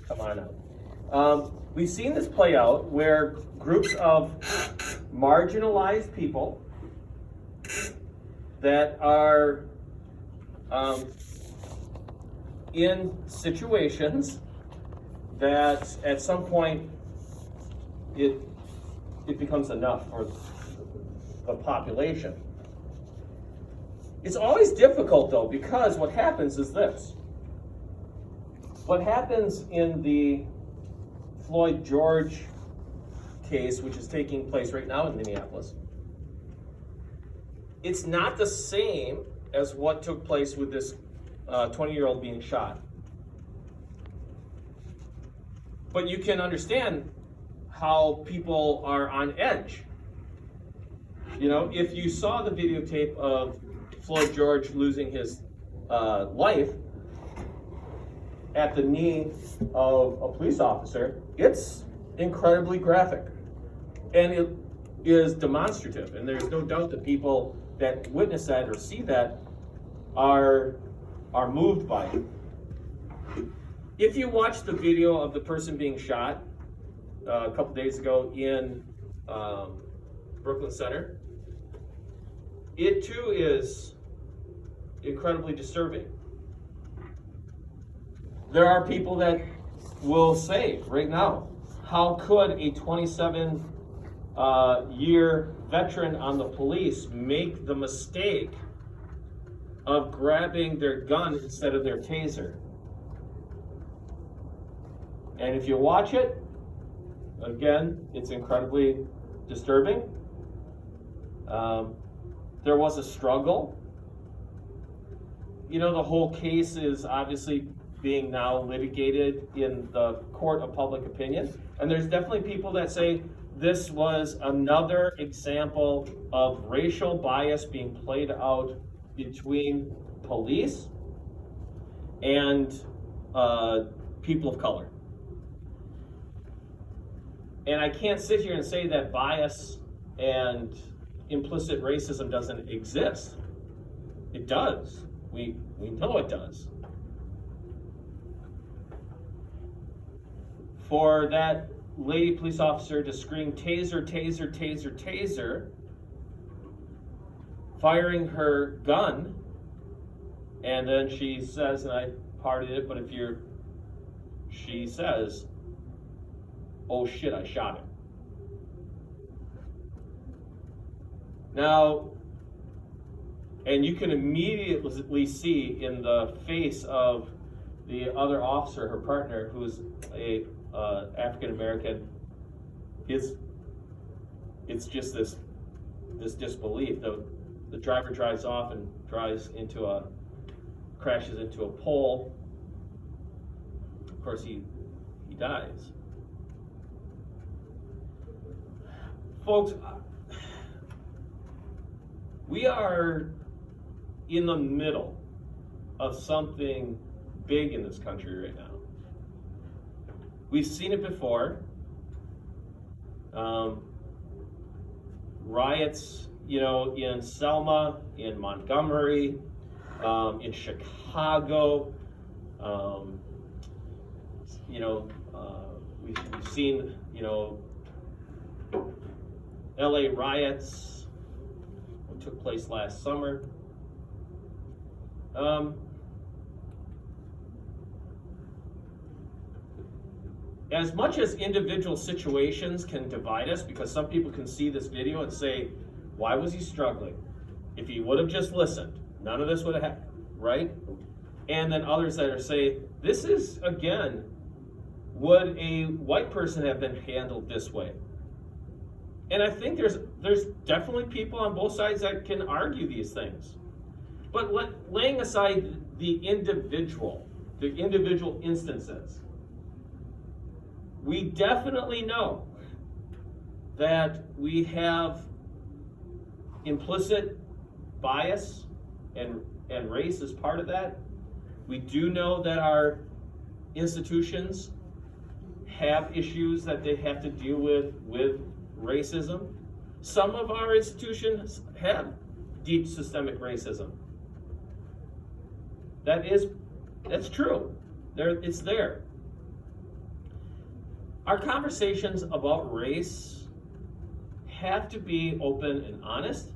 come on out. We've seen this play out where groups of marginalized people that are in situations that at some point it becomes enough for the population. It's always difficult though, because what happens is this. What happens in the Floyd George case, which is taking place right now in Minneapolis, it's not the same as what took place with this 20-year-old being shot. But you can understand how people are on edge. You know, if you saw the videotape of Floyd George losing his life at the knee of a police officer, it's incredibly graphic. And it is demonstrative. And there's no doubt that people that witness that or see that are moved by it. If you watch the video of the person being shot a couple days ago in Brooklyn Center, it too is incredibly disturbing. There are people that will say right now, how could a 27-year veteran on the police make the mistake of grabbing their gun instead of their taser? And if you watch it, again, it's incredibly disturbing. There was a struggle. You know, the whole case is obviously being now litigated in the court of public opinion. And there's definitely people that say this was another example of racial bias being played out between police and people of color. And I can't sit here and say that bias and implicit racism doesn't exist. It does. We know it does. For that lady police officer to scream taser, taser, taser, taser, firing her gun, and then she says, and I parted it, but she says, oh shit, I shot him. Now, and you can immediately see in the face of the other officer, her partner, who's a African American, it's just this disbelief. The driver drives off and crashes into a pole. Of course, he dies. Folks, we are in the middle of something big in this country right now. We've seen it before. Riots, in Selma, in Montgomery, in Chicago. We've seen, LA riots, what took place last summer. As much as individual situations can divide us, because some people can see this video and say, why was he struggling? If he would have just listened, none of this would have happened, right? And then others that are saying, this is, again, would a white person have been handled this way? And I think there's definitely people on both sides that can argue these things. But laying aside the individual instances, we definitely know that we have implicit bias and race is part of that. We do know that our institutions have issues that they have to deal with racism. Some of our institutions have deep systemic racism. That's true. It's there. Our conversations about race have to be open and honest,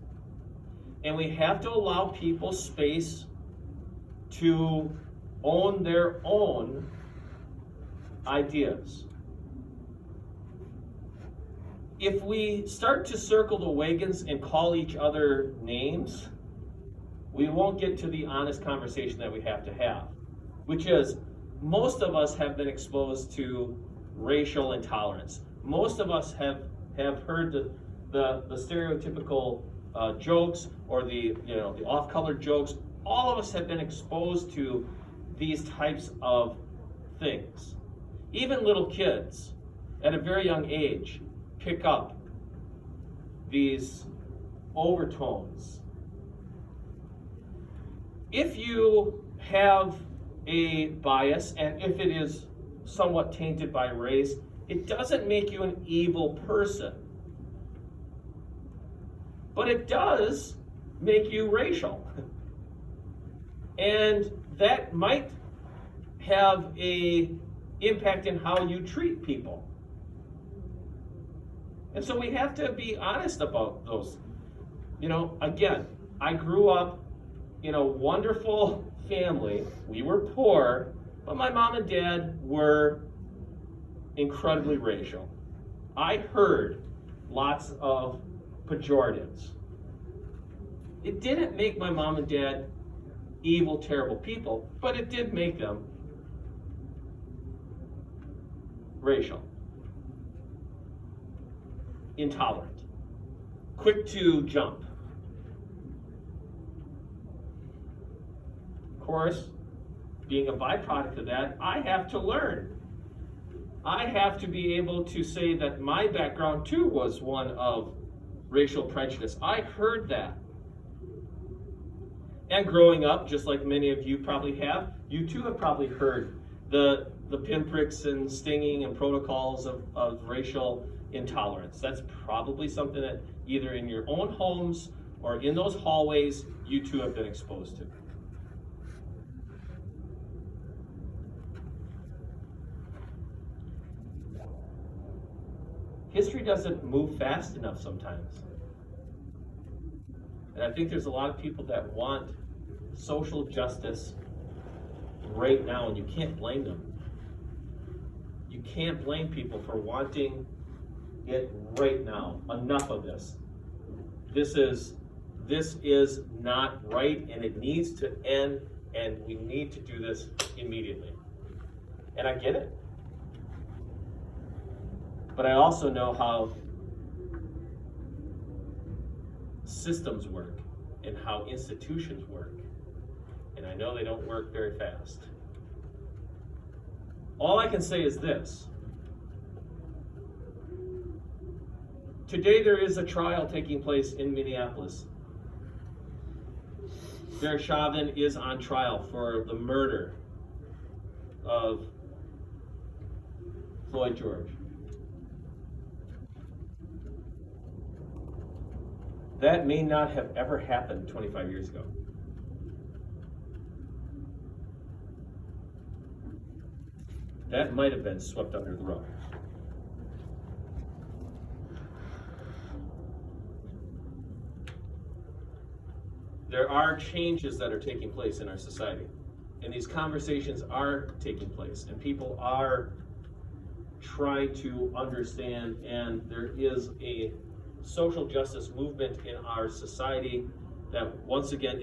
and we have to allow people space to own their own ideas. If we start to circle the wagons and call each other names, we won't get to the honest conversation that we have to have, which is most of us have been exposed to racial intolerance. Most of us have heard the stereotypical jokes or the off-color jokes. All of us have been exposed to these types of things. Even little kids at a very young age pick up these overtones. If you have a bias, and if it is somewhat tainted by race, it doesn't make you an evil person. But it does make you racial. And that might have an impact in how you treat people. And so we have to be honest about those. Again, I grew up in a wonderful family. We were poor, but my mom and dad were incredibly racial. I heard lots of pejoratives. It didn't make my mom and dad evil, terrible people, but it did make them racial, intolerant, quick to jump. Of course, being a byproduct of that, I have to learn. I have to be able to say that my background too was one of racial prejudice. I heard that. And growing up, just like many of you probably have, you too have probably heard the pinpricks and stinging and protocols of racial intolerance. That's probably something that either in your own homes or in those hallways, you too have been exposed to. History doesn't move fast enough sometimes. And I think there's a lot of people that want social justice right now, and you can't blame them. You can't blame people for wanting it right now. Enough of this. This is not right, and it needs to end, and we need to do this immediately. And I get it. But I also know how systems work and how institutions work. And I know they don't work very fast. All I can say is this. Today there is a trial taking place in Minneapolis. Derek Chauvin is on trial for the murder of Floyd George. That may not have ever happened 25 years ago. That might have been swept under the rug. There are changes that are taking place in our society, and these conversations are taking place, and people are trying to understand, and there is a social justice movement in our society that once again is